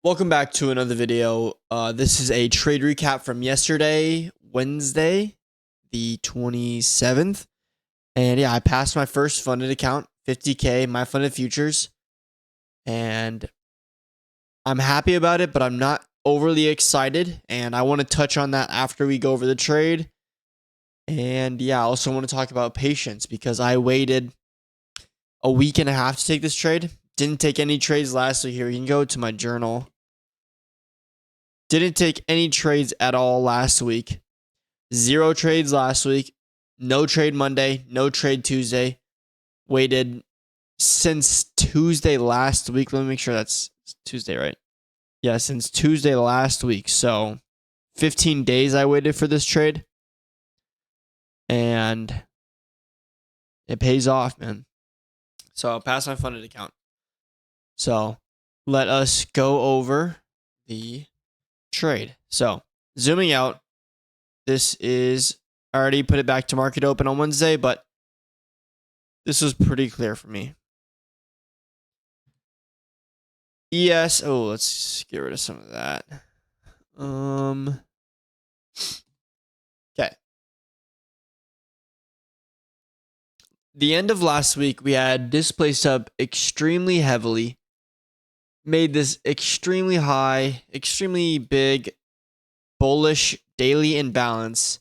Welcome back to another video. This is a trade recap from yesterday, Wednesday, the 27th. And yeah, I passed my first funded account, 50K, my funded futures. And I'm happy about it, but I'm not overly excited. And I want to touch on that after we go over the trade. And yeah, I also want to talk about patience because I waited a week and a half to take this trade. Didn't take any trades last week. Here, you can go to my journal. Didn't take any trades at all last week. 0 trades last week. No trade Monday. No trade Tuesday. Waited since Tuesday last week. Let me make sure that's Tuesday, right? Yeah, since Tuesday last week. So 15 days I waited for this trade. And it pays off, man. So I'll pass my funded account. So let us go over the trade. So zooming out, this is, I already put it back to market open on Wednesday, but this was pretty clear for me. ES, oh, let's get rid of some of that. Okay. The end of last week, we had displaced up extremely heavily, made this extremely high, extremely big, bullish daily imbalance.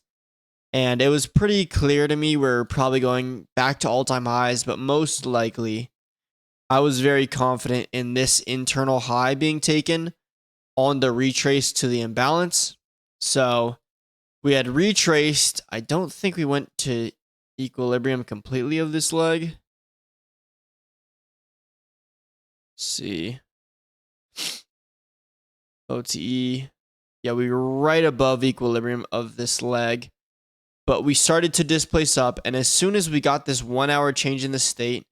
And it was pretty clear to me we're probably going back to all-time highs, but most likely I was very confident in this internal high being taken on the retrace to the imbalance. So we had retraced. I don't think we went to equilibrium completely of this leg. Let's see. OTE. Yeah, we were right above equilibrium of this leg. But we started to displace up, and as soon as we got this 1 hour change in the state,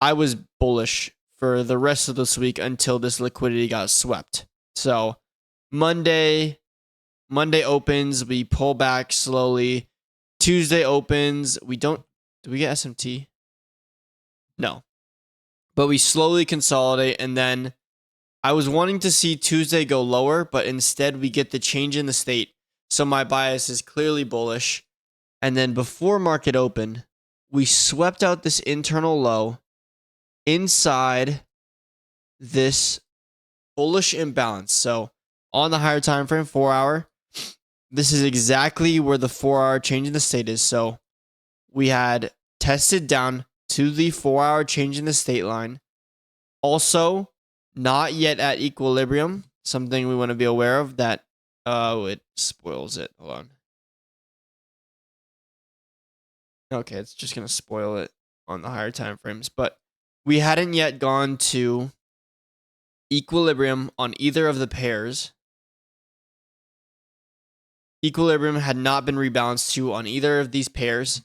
I was bullish for the rest of this week until this liquidity got swept. So Monday opens, we pull back slowly. Tuesday opens, do we get SMT? No. But we slowly consolidate, and then I was wanting to see Tuesday go lower, but instead we get the change in the state. So my bias is clearly bullish. And then before market open, we swept out this internal low inside this bullish imbalance. So on the higher time frame, 4 hour, this is exactly where the 4 hour change in the state is. So we had tested down to the 4 hour change in the state line. Also, not yet at equilibrium. Something we want to be aware of that it spoils it. Hold on. Okay, it's just going to spoil it on the higher time frames. But we hadn't yet gone to equilibrium on either of the pairs. Equilibrium had not been rebalanced to on either of these pairs.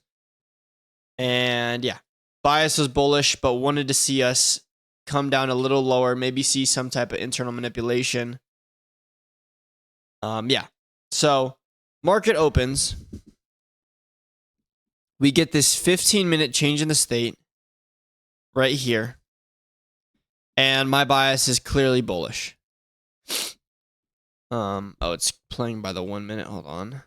And yeah, bias was bullish, but wanted to see us come down a little lower, maybe see some type of internal manipulation. Yeah. So market opens. We get this 15-minute change in the state right here. And my bias is clearly bullish. Oh, it's playing by the 1 minute. Hold on.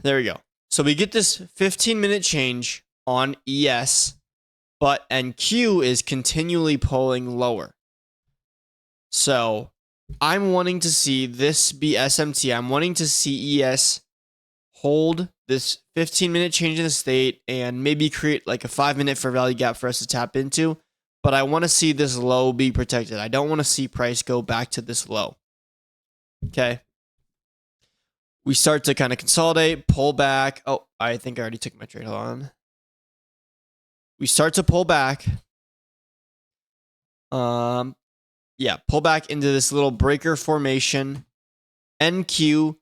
There we go. So we get this 15-minute change on ES, but NQ is continually pulling lower. So I'm wanting to see this be SMT. I'm wanting to see ES hold this 15-minute change in the state and maybe create like a 5-minute fair value gap for us to tap into. But I want to see this low be protected. I don't want to see price go back to this low. Okay. We start to kind of consolidate, pull back. Oh, I think I already took my trade. Hold on. We start to pull back. Yeah, pull back into this little breaker formation. NQ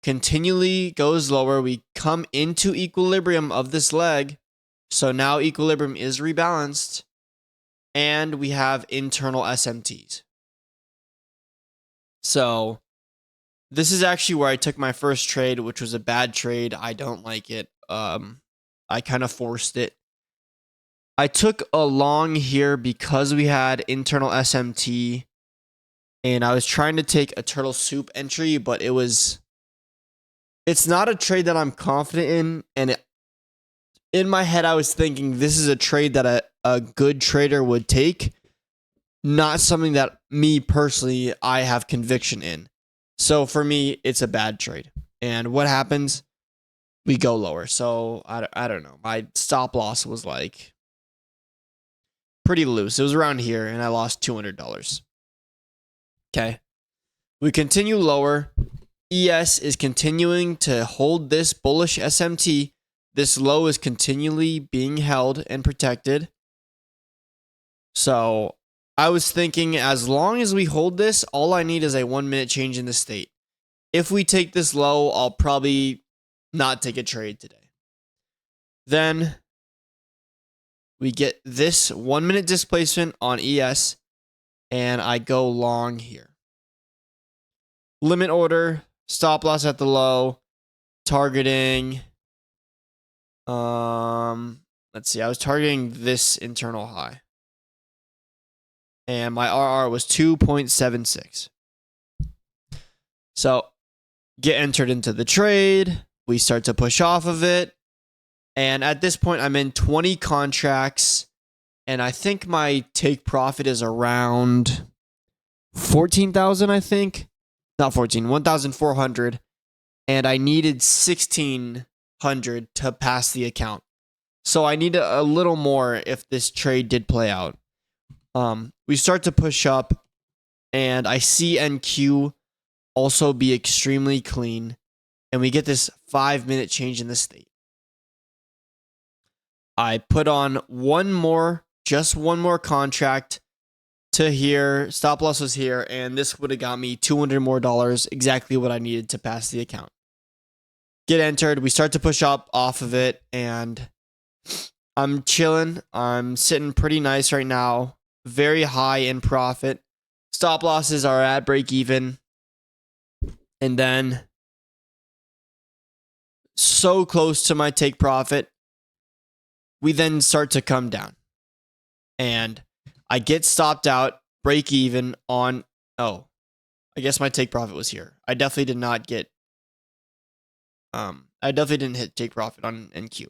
continually goes lower. We come into equilibrium of this leg. So now equilibrium is rebalanced. And we have internal SMTs. So this is actually where I took my first trade, which was a bad trade. I don't like it. I kind of forced it. I took a long here because we had internal SMT, and I was trying to take a turtle soup entry, but it's not a trade that I'm confident in. And in my head, I was thinking this is a trade that a good trader would take, not something that me personally, I have conviction in. So for me, it's a bad trade. And what happens? We go lower. So I don't know. My stop loss was like pretty loose. It was around here, and I lost $200. Okay. We continue lower. ES is continuing to hold this bullish SMT. This low is continually being held and protected. So I was thinking, as long as we hold this, all I need is a 1 minute change in the state. If we take this low, I'll probably not take a trade today. Then we get this 1 minute displacement on ES, and I go long here. Limit order, stop loss at the low, targeting. Let's see, I was targeting this internal high. And my RR was 2.76. So get entered into the trade. We start to push off of it. And at this point, I'm in 20 contracts. And I think my take profit is around 14,000, I think. Not 14, 1,400. And I needed 1,600 to pass the account. So I need a little more if this trade did play out. We start to push up, and I see NQ also be extremely clean, and we get this 5 minute change in the state. I put on just one more contract to here. Stop loss was here, and this would have got me $200 more, exactly what I needed to pass the account. Get entered. We start to push up off of it, and I'm chilling. I'm sitting pretty nice right now. Very high in profit. Stop losses are at break even. And then so close to my take profit, we then start to come down. And I get stopped out, break even on, I guess my take profit was here. I definitely did not get, I definitely didn't hit take profit on NQ.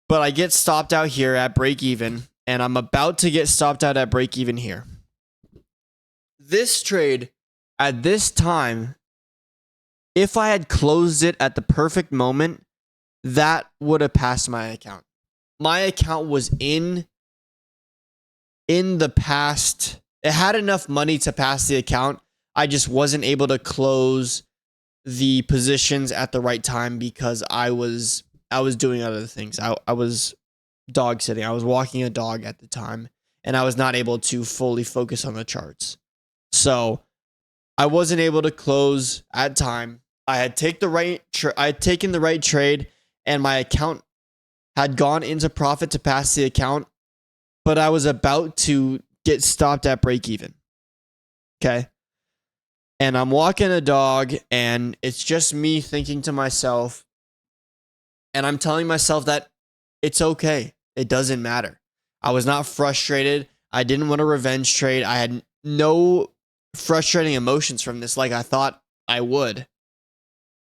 But I get stopped out here at break even. And I'm about to get stopped out at break even here. This trade, at this time, if I had closed it at the perfect moment, that would have passed my account. My account was in the past. It had enough money to pass the account. I just wasn't able to close the positions at the right time because I was doing other things. I was dog sitting. I was walking a dog at the time, and I was not able to fully focus on the charts. So I wasn't able to close at time. I had taken the right trade, and my account had gone into profit to pass the account, but I was about to get stopped at break even. Okay. And I'm walking a dog, and it's just me thinking to myself, and I'm telling myself that it's okay. It doesn't matter. I was not frustrated. I didn't want a revenge trade. I had no frustrating emotions from this like I thought I would.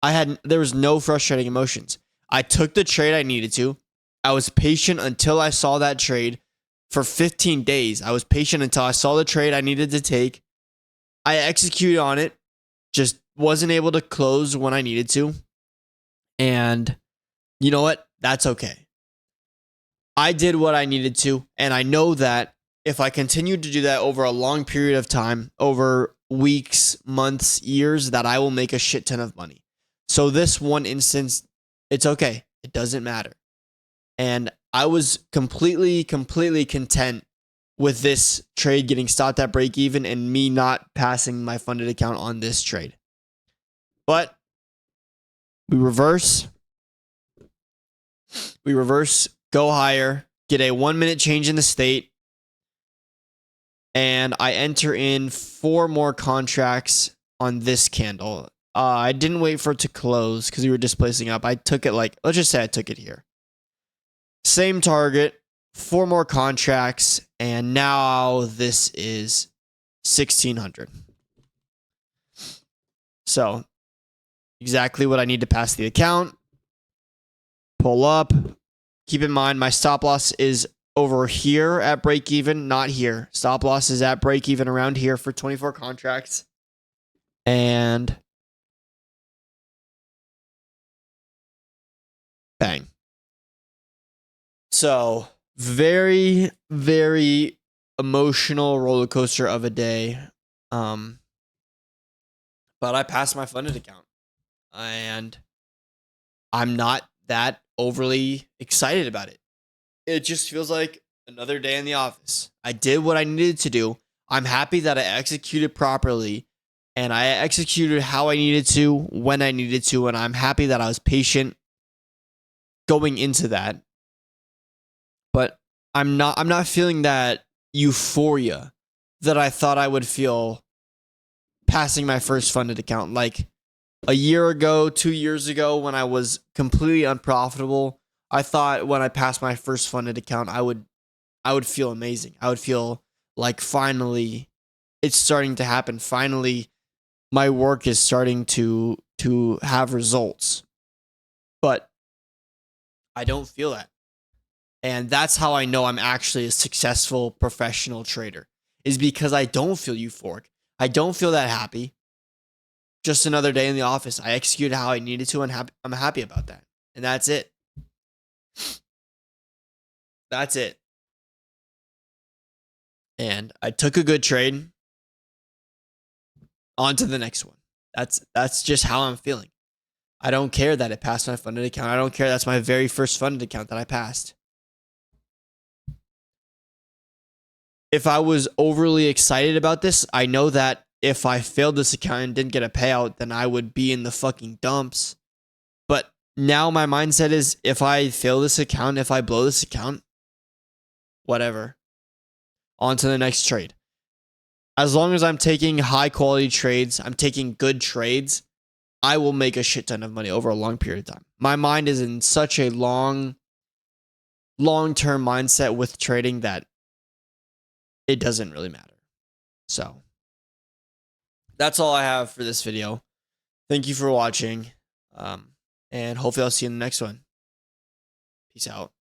There was no frustrating emotions. I took the trade I needed to. I was patient until I saw that trade for 15 days. I was patient until I saw the trade I needed to take. I executed on it. Just wasn't able to close when I needed to. And you know what? That's okay. I did what I needed to, and I know that if I continued to do that over a long period of time, over weeks, months, years, that I will make a shit ton of money. So this one instance, it's okay. It doesn't matter. And I was completely content with this trade getting stopped at break even and me not passing my funded account on this trade. But we reverse, go higher, get a 1 minute change in the state, and I enter in 4 more contracts on this candle. I didn't wait for it to close because we were displacing up. I took it let's just say I took it here. Same target, 4 more contracts, and now this is 1,600. So exactly what I need to pass the account. Pull up. Keep in mind, my stop loss is over here at break even, not here. Stop loss is at break even around here for 24 contracts. And bang. So very, very emotional roller coaster of a day. But I passed my funded account, and I'm not that overly excited about it. It just feels like another day in the office. I did what I needed to do. I'm happy that I executed properly, and I executed how I needed to, when I needed to, and I'm happy that I was patient going into that. But I'm not feeling that euphoria that I thought I would feel passing my first funded account. Like a year ago, 2 years ago, when I was completely unprofitable, I thought when I passed my first funded account, I would feel amazing. I would feel like finally it's starting to happen. Finally, my work is starting to have results. But I don't feel that. And that's how I know I'm actually a successful professional trader, is because I don't feel euphoric. I don't feel that happy. Just another day in the office. I executed how I needed to, and I'm happy about that. And that's it. That's it. And I took a good trade. On to the next one. That's just how I'm feeling. I don't care that it passed my funded account. I don't care that's my very first funded account that I passed. If I was overly excited about this, I know that if I failed this account and didn't get a payout, then I would be in the fucking dumps. But now my mindset is, if I fail this account, if I blow this account, whatever. On to the next trade. As long as I'm taking high quality trades, I'm taking good trades, I will make a shit ton of money over a long period of time. My mind is in such a long-term mindset with trading that it doesn't really matter. So that's all I have for this video. Thank you for watching. And hopefully I'll see you in the next one. Peace out.